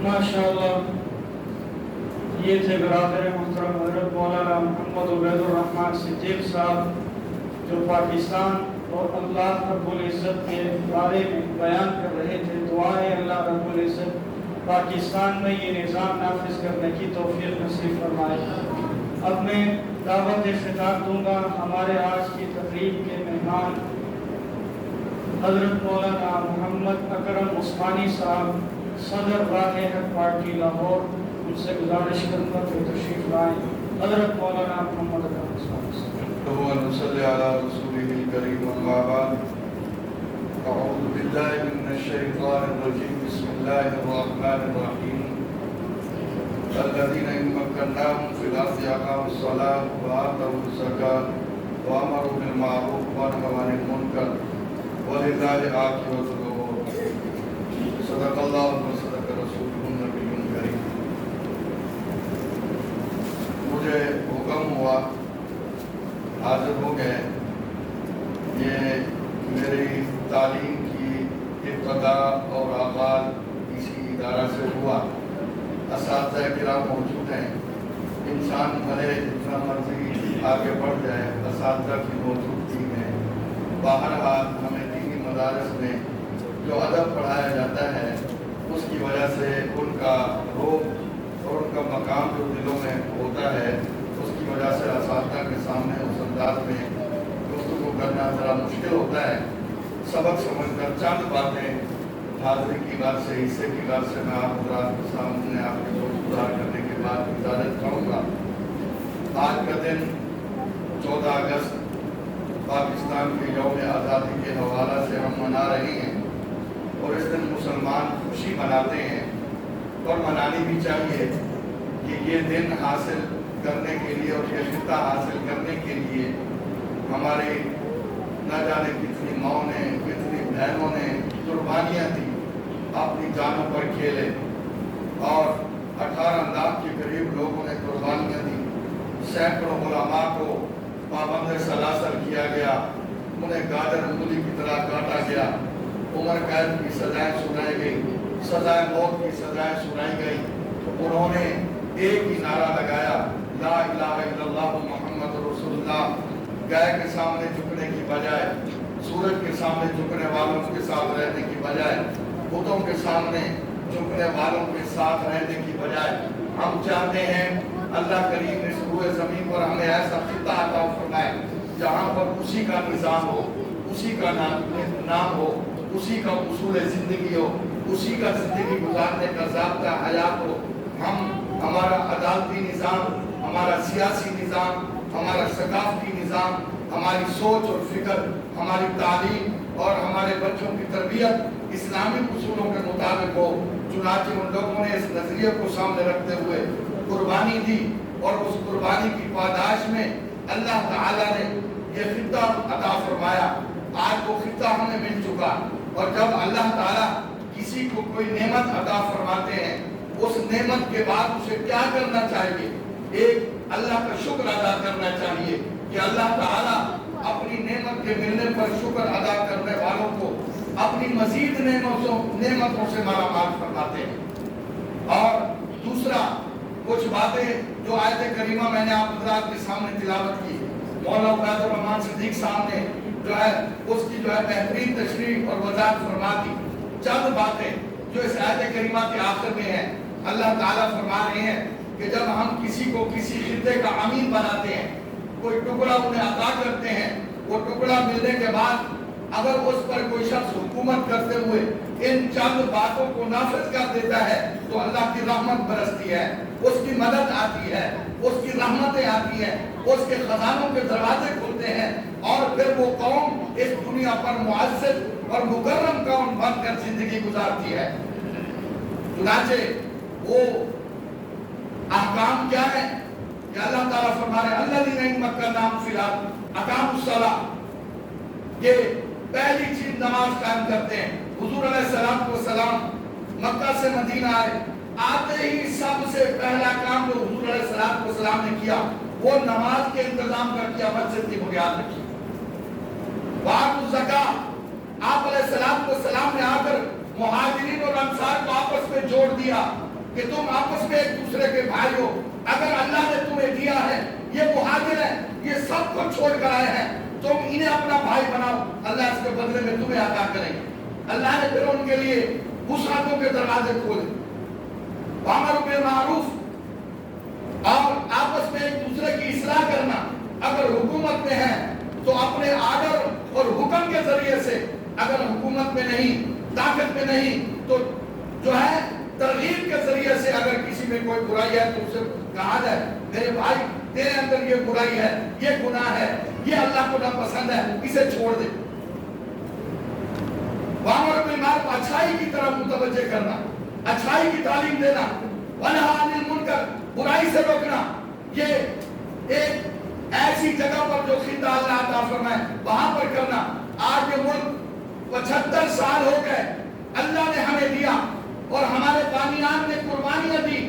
ماشاءاللہ یہ تھے برادر محترم حضرت مولانا محمد عبید الرحمن صدیق صاحب جو پاکستان اور اللہ رب العزت کے بارے میں بیان کر رہے تھے. دعائیں اللہ رب العزت پاکستان میں یہ نظام نافذ کرنے کی توفیق نصیب فرمائے. اب میں دعوت خطاب دوں گا ہمارے آج کی تقریب کے مہمان حضرت مولانا محمد اکرم عثمانی صاحب صدر راہ حق پارٹی لاہور. ان سے گزارش کروں گا کہ تشریف لائیں. حضرت مولانا محمد اکرم عثمانی صاحب. صلی علی رسولہ الکریم اما بعد. اعوذ باللہ من الشیطان الرجیم. بسم اللہ الرحمن الرحیم. الذین ان مکناہم فی الارض اقاموا الصلاۃ وآتوا الزکاۃ وامروا بالمعروف ونہوا عن المنکر وللہ عاقبۃ الامور. صدق اللہ و صدق رسولہ النبی الکریم. مجھے حکم ہوا، حاضر ہو گئے. یہ میری تعلیم کی ابتدا اور آغاز اسی ادارہ سے ہوا. اساتذہ کرام موجود ہیں. انسان بھلے جتنا مرضی آگے بڑھ جائے، اساتذہ کی موجودگی میں بہرحال ہمیں دینی مدارس میں جو ادب پڑھایا جاتا ہے اس کی وجہ سے ان کا روح اور ان کا مقام جو دلوں میں ہوتا ہے اس کی وجہ سے اساتذہ کے سامنے اس انداز میں گفتگو کرنا ذرا مشکل ہوتا ہے. سبق سمجھ کر چند باتیں حاضری کی بات سے، حصے کی بات سے میں آپ حضرات کے سامنے آپ کے دوست گزار کرنے کے بعد اجازت چاہوں گا. آج کا دن 14 اگست پاکستان کے یوم آزادی کے حوالہ سے ہم منا رہے ہیں اور اس دن مسلمان خوشی مناتے ہیں اور منانی بھی چاہیے کہ یہ دن حاصل کرنے کے لیے اور یہ خطہ حاصل کرنے کے لیے ہمارے نہ جانے کتنی ماؤں نے، کتنی بہنوں نے قربانیاں دی، اپنی جانوں پر کھیلے اور 18 لاکھ کے قریب لوگوں نے قربانیاں دی. سینکڑوں علماء کو پابند سلاسل کیا گیا، انہیں گاجر انگلی کی طرح کاٹا گیا، عمر قید کی سزائیں سنائی گئی، سزائے موت کی سزائیں سنائی گئی. انہوں نے ایک ہی نعرہ لگایا، لا الہ الا اللہ محمد رسول اللہ. گائے کے سامنے جھکنے کی بجائے، سورج کے سامنے جھکنے والوں کے ساتھ رہنے کی بجائے، بتوں کے سامنے جھکنے والوں کے ساتھ رہنے کی بجائے ہم چاہتے ہیں اللہ کریم اس روئے زمین پر ہمیں ایسا خطہ عطا فرمائے جہاں پر اسی کا نظام ہو، اسی کا نام ہو، اسی کا اصول زندگی ہو، اسی کا زندگی گزارنے کا ضابطہ حیات ہو. ہمارا عدالتی نظام، ہمارا سیاسی نظام، ہمارا ثقافتی نظام، ہماری سوچ اور فکر، ہماری تعلیم اور ہمارے بچوں کی تربیت اسلامی اصولوں کے مطابق ہو. چنانچہ ان لوگوں نے اس نظریے کو سامنے رکھتے ہوئے قربانی دی اور اس قربانی کی پاداش میں اللہ تعالیٰ نے یہ خطہ عطا فرمایا. آج وہ خطہ ہمیں مل چکا اور جب اللہ تعالیٰ کسی کو کوئی نعمت عطا فرماتے ہیں اس نعمت کے بعد اسے کیا کرنا چاہیے؟ ایک اللہ کا شکر ادا کرنا چاہیے کہ اللہ تعالیٰ اپنی نعمت کے ملنے پر شکر ادا کرنے والوں کو اپنی مزید نعمتوں سے مالا مال فرماتے ہیں. اور دوسرا کچھ باتیں جو آیت کریمہ میں نے آپ حضرات کے سامنے تلاوت کی، مولانا عبید الرحمن صدیق صاحب نے جو ہے اس کی جو ہے بہترین تشریح اور وضاحت فرما دی. چند باتیں جو اس آیت کریمہ کے آخر میں ہیں. اللہ تعالیٰ فرما رہے ہیں کہ جب ہم کسی کو کسی خطے کا امین بناتے ہیں، کوئی ٹکڑا انہیں عطا کرتے ہیں، وہ ٹکڑا ملنے کے بعد اگر اس پر کوئی شخص حکومت کرتے ہوئے ان چند باتوں کو نافذ کر دیتا ہے تو اللہ کی رحمت برستی ہے، اس کی مدد آتی ہے، اس کی رحمتیں آتی ہیں، اس کے خزانوں کے دروازے کھلتے ہیں اور پھر وہ قوم اس دنیا پر معزز اور مکرم قوم بن کر زندگی گزارتی ہے. چنانچہ وہ احکام کیا ہے کہ اللہ تعالیٰ فرما رہے ہیں الذین ان مکناہم فی الارض اقاموا الصلاۃ، کہ پہلی چیز نماز قائم کرتے ہیں. حضور علیہ السلام مکہ سے مدینہ آئے، آتے ہی سب سے پہلا کام جو حضور علیہ السلام نے کیا وہ نماز کے انتظام کر کیا، مسجد کی بنیاد رکھی. وآتوا الزکاۃ، آپ علیہ मुहाजिरीन और अंसार को आपस में जोड़ दिया कि तुम आपस में एक दूसरे के भाई हो। अगर अल्लाह ने तुम्हें दिया है, ये मुहाजिर है, ये सब कुछ छोड़ कर आए हैं, तुम इन्हें अपना भाई बनाओ, अल्लाह इसके बदले में तुम्हें अता करेंगे। अल्लाह ने फिर उनके लिए वुसअतों के दरवाजे खोले, अमर बिल मारूफ और आपस में एक दूसरे की इस्लाह करना। अगर हुकूमत में है तो अपने आर्डर और हुक्म के जरिए से, अगर हुकूमत में नहीं, ताकत में नहीं, तो जो है तरगीब के जरिए से अगर किसी में कोई बुराई है तो उसे कहा जाए, मेरे भाई तेरे अंदर ये बुराई है, ये गुनाह है, ये अल्लाह को नापसंद है, इसे छोड़ दे। वामर बिल मारूफ, अच्छाई की तरफ मुतवज्जे करना, अच्छाई की तालीम देना, वनहा अनिल मुनकर, बुराई से रोकना। ये एक ऐसी जगह पर जो खिता अल्लाह अता फरमाए वहां पर करना। आज ये मुल्क 75 साल हो गए अल्लाह ने हमें दिया और हमारे बानियान ने कुर्बानियां दी,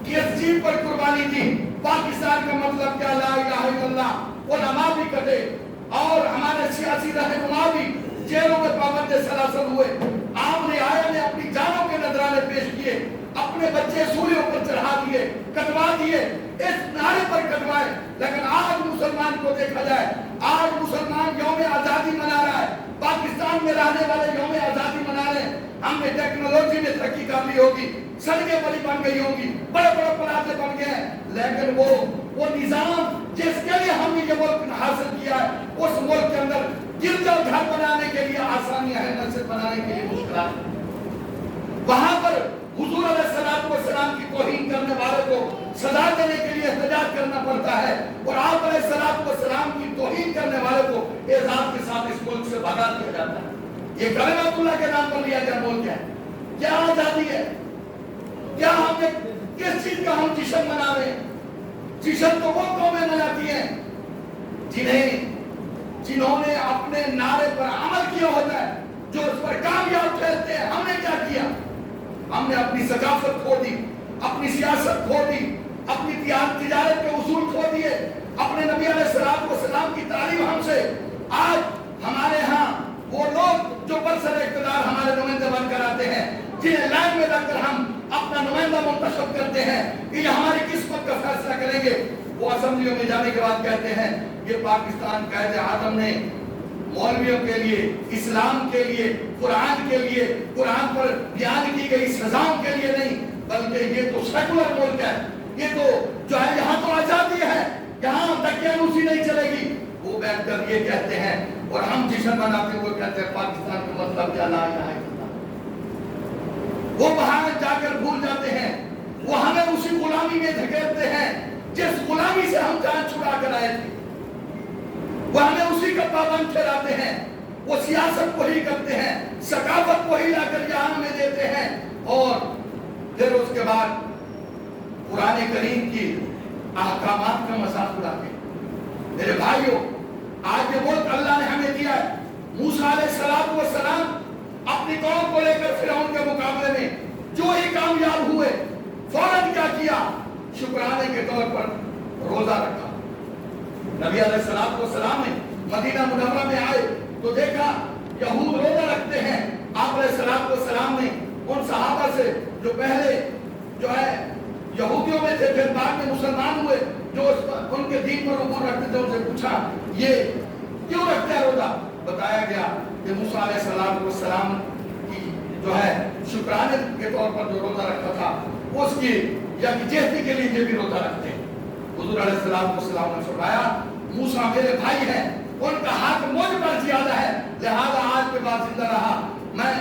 किस चीज पर कुर्बानी दी? पाकिस्तान का मतलब क्या, ला इलाहा इल्लल्लाह। उलमा भी कटे और हमारे सियासी रहनुमा भी जेलों में पाबंद सलासल हुए। आम रियाया ने अपनी जानों के नजराने पेश किए, अपने बच्चे सूर्यों पर चढ़ा दिए, कटवा दिए, इस नारे पर कटवाए। लेकिन आज मुसलमान को देखा जाए, आज मुसलमान यौम आजादी मना रहा है, पाकिस्तान में रहने वाले यौम आजादी मना रहे हैं। हमने टेक्नोलॉजी में तरक्की कर ली होगी, सड़कें बड़ी बन गई होगी, बड़े बड़े प्लाजे बन गए हैं, लेकिन वो निजाम जिसके लिए हमने ये मुल्क हासिल किया है, उस मुल्क के अंदर गिरजा घर बनाने के लिए आसानियां हैं, मस्जिद बनाने के लिए मुश्किल। वहां पर हुजूर अलैहिस्सलातु वस्सलाम की तौहीन करने वाले को सजा देने के लिए एहतजाज करना पड़ता है, और आप अलैहिस्सलातु वस्सलाम की तौहीन करने वाले को एजाज के साथ इस मुल्क से भगा दिया जाता है। ये कलमतुल्लाह के नाम पर लिया गया मुल्क है। क्या आजादी है? क्या हमने किस चीज का हम जश्न मना रहे हैं? जश्न तो वो कौमें मनाती हैं जिन्होंने अपने नारे पर अमल किया होता है, जो उस पर कामयाब ठहरते हैं। हमने क्या किया? हमने अपनी सकाफत खो दी, अपनी सियासत खो दी, अपनी तिजारत के उसूल खो दिए, अपने नबी अलैहिस्सलातु वस्सलाम की तालीम हमसे। आज हमारे यहाँ वो लोग जो बरसर इक़्तिदार हमारे नुमाइंदे बनकर आते हैं, जिन्हें लाइन में रखकर हम अपना नुमाइंदा मुंतखब करते हैं कि ये हमारी किस्मत का फैसला करेंगे, वो असेंबलियों में जाने के बाद कहते हैं ये पाकिस्तान कायद आदम ने मौलवियों के लिए, इस्लाम के लिए, कुरान के लिए, कुरान पर बयान की गई सजाओं के लिए नहीं, बल्कि ये तो सेकुलर मुल्क है, ये तो जो है यहाँ तो आजादी है, यहाँ दकियानूसी नहीं चलेगी। वो बैठकर ये कहते हैं और हम जश्न मनाते हुए कहते हैं पाकिस्तान का मतलब क्या, ला इलाहा इल्लल्लाह। वो वहां जाकर भूल जाते हैं, वो हमें उसी गुलामी में धकेलते हैं जिस गुलामी से हम जान छुड़ा कर आए थे। वो हमें उसी का पाबंद ठहराते हैं, वो सियासत को ही करते हैं, सकाफत को ही लाकर यहाँ हमें देते हैं, और फिर उसके बाद कुरान करीम की अहकामात का मजाक उड़ाते हैं। मेरे भाइयों, आज ये मुल्क अल्लाह ने हमें दिया है। मूसा अलैहिस्सलातु वस्सलाम अपनी कौम को लेकर फिरौन के मुकाबले में जो ही कामयाब हुए, फौरन क्या किया? शुक्राने के तौर पर रोजा रखा। नबी अलैहिस्सलातु वस्सलाम ने मदीना मुनव्वरा में आए तो देखा यहूद रोजा रखते हैं। आप अलैहिस्सलातु वस्सलाम ने उन सहाबा से जो पहले जो है यहूदियों में थे, फिर बाद में मुसलमान हुए, जो उनके दीन पर उमूर रखते थे, उनसे पूछा ये क्यों रखते हैं रोजा? बताया गया कि मूसा अलैहिस्सलातु वस्सलाम की जो है शुक्राने के तौर पर जो रोजा रखा था, उसकी यकजहती के लिए ये भी रोजा रखते हैं। हुजूर अलैहिस्सलातु वस्सलाम ने फरमाया मूसा मेरे भाई हैं, उनका हक मुझ पर ज्यादा है, लिहाजा आज के बाद जिंदा रहा मैं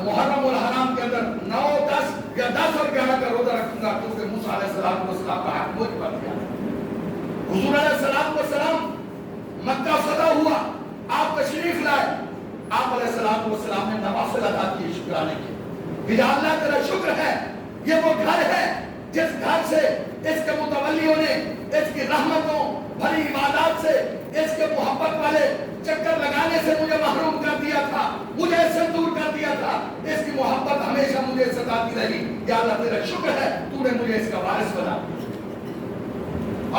मुहर्रम और हराम के अंदर 9, 10 या 10 और 11 का रोजा रखूंगा, क्योंकि मूसा अलैहिस्सलातु वस्सलाम का हक मुझ पर ज्यादा है। हुजूर अलैहिस्सलातु वस्सलाम मक्का फतह हुआ, आप तशरीफ लाए, आप अलैहिस्सलातु वस्सलाम ने नवाफिल अदा किए शुक्राने के। अल्लाह तेरा शुक्र है, ये वो घर है जिस घर से इसके मुतवल्लियों ने इसकी रहमतों भरी इबादत से, इसके मोहब्बत वाले चक्कर लगाने से मुझे महरूम कर दिया था, मुझे इससे दूर कर दिया था। इसकी मोहब्बत हमेशा मुझे सताती रही। या अल्लाह तेरा शुक्र है, तूने मुझे इसका वारिस बना।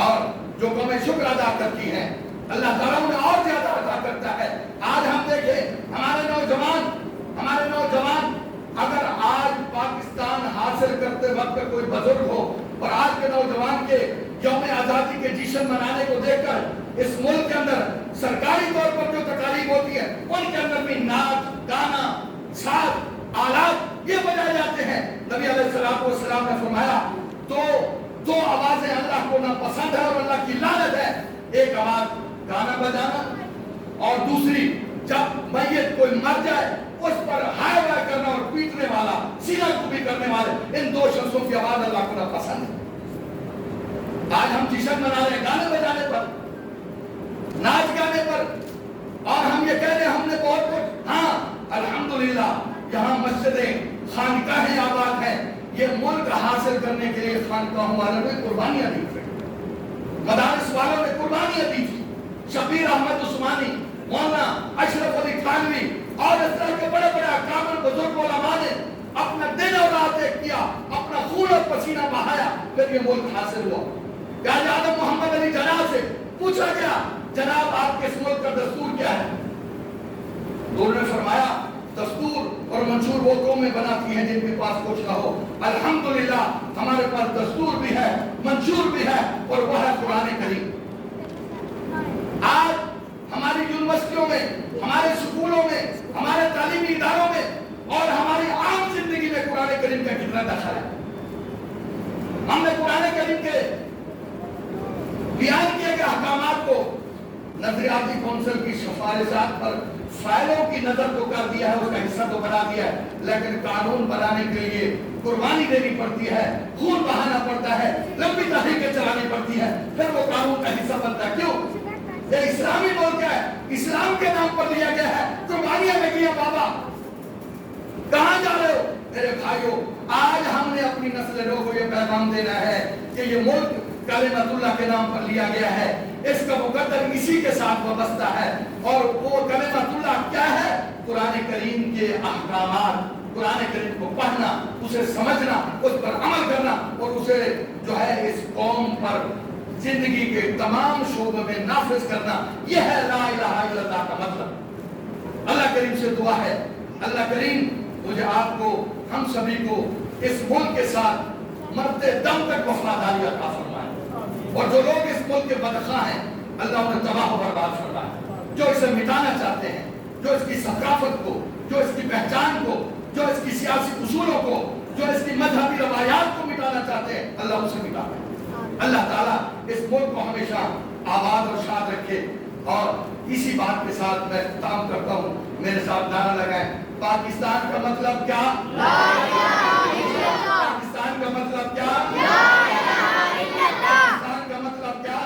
और जो कौमें शुक्र अदा करती हैं, अल्लाह ताला उन्हें और ज्यादा अदा करता है। आज हम देखें हमारे नौजवान बुजुर्ग हो और आज के नौजवान के यौम आज़ादी के जश्न मनाने को देखकर इस मुल्क के अंदर सरकारी तौर पर जो तकारीब होती है उनके अंदर भी नाच गाना साज आलात ये बजाए जाते हैं। नबी अलैहिस्सलाम ने फरमाया तो दो आवाजें अल्लाह को ना पसंद है और अल्लाह की लानत है, एक आवाज गाना बजाना और दूसरी जब मैयत कोई मर जाए उस पर हाय वाय करना और पीटने वाला सीना कुबी करने वाले, इन दो शख्सों की आवाज अल्लाह को ना पसंद है। आज हम जश्न मना रहे हैं गाने बजाने पर, नाच गाने पर, और हम ये कह रहे हैं हमने बहुत कुछ, हाँ अल्हम्दुलिल्लाह यहाँ मस्जिदें खानकाहें आबाद हैं। ये मुल्क हासिल करने के लिए खानकाहों वालों ने कुर्बानियां दी थी, मदारिस वालों ने कुर्बानियां दी थी। शबीर अहमद उस्मानी, मौलाना अशरफ अली थानवी और इस तरह के बड़े बड़े अकाबिर बुजुर्ग उलमा ने अपना दिन और रात एक किया, अपना खून और पसीना बहाया, फिर ये मुल्क हासिल हुआ। काजी आदम मोहम्मद अली जना से पूछा गया, जनाब आपके इस मुल्क का दस्तूर क्या है? उन्होंने फरमाया दस्तूर और मंशूर वो कौमें बनाती हैं जिनके पास कुछ ना हो। अल्हम्दुलिल्लाह हमारे पास दस्तूर भी है, मंशूर भी है, और वह है कुरान करीम। आज हमारी यूनिवर्सिटियों में, हमारे स्कूलों में, हमारे तालीमी इदारों में और हमारी आम जिंदगी में कुरान करीम का कितना दखल है। हमने कुरान करीम के बयान किए गए अहकामात को नजरियाती कौंसिल की सिफारिशात पर फाइलों की नजर तो कर दिया है, उसका हिस्सा तो बना दिया है, लेकिन कानून बनाने के लिए कुर्बानी देनी पड़ती है, खून बहाना पड़ता है, लंबी तहरीकें चलानी पड़ती है, फिर वो कानून का हिस्सा बनता है। क्यों? ये इस्लामी मुल्क है, इस्लाम के नाम पर लिया गया है, कुर्बानियां में किया। बाबा कहां जा रहे हो मेरे भाइयों? आज हमने अपनी नस्ल को ये पैगाम देना है कि ये मुल्क कलिमतुल्लाह के नाम पर लिया गया है, इसका मुकद्दर इसी के साथ वाबस्ता है, और वो कलिमतुल्लाह क्या है? कुरान करीम के अहकामात, कुरान करीम को पढ़ना, उसे समझना, उस पर अमल करना, और उसे जो है इस कौम पर जिंदगी के तमाम शोबों में नाफिज करना। यह है ला इलाहा इल्लल्लाह का मतलब। अल्लाह करीम से दुआ है, अल्लाह करीम मुझे आपको, हम सभी को इस मुल्क के साथ मरते दम तक वफादारी अता फरमाए, और जो लोग इस मुल्क के बदखा हैं अल्लाह उन्हें तबाह बर्बाद फरमाए। जो इसे मिटाना चाहते हैं, जो इसकी सकाफत को, जो इसकी पहचान को, जो इसकी सियासी उसूलों को, जो इसकी मजहबी रवायात को मिटाना चाहते हैं, अल्लाह उसे मिटाए। अल्लाह ताला इस मुल्क को हमेशा आबाद और शाद रखे। और इसी बात के साथ मैं इख्तिताम करता हूँ, मेरे साथ नारा लगाएं, पाकिस्तान का मतलब क्या? पाकिस्तान का मतलब क्या? पाकिस्तान का मतलब क्या?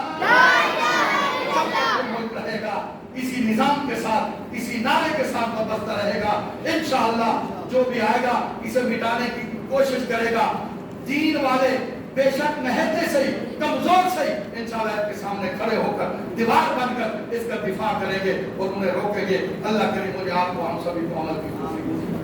मुल्क रहेगा इसी निजाम के साथ, इसी नारे के साथ वाबस्ता रहेगा। इंशाअल्लाह जो भी आएगा इसे मिटाने की कोशिश करेगा। दीन वाले बेशक महते से ही, कमजोर से ही इंशाअल्लाह के सामने खड़े होकर दीवार बनकर इसका दिफा करेंगे और उन्हें रोकेंगे। अल्लाह करे मुझे आपको, हम सभी को अमल की तौफीक दे।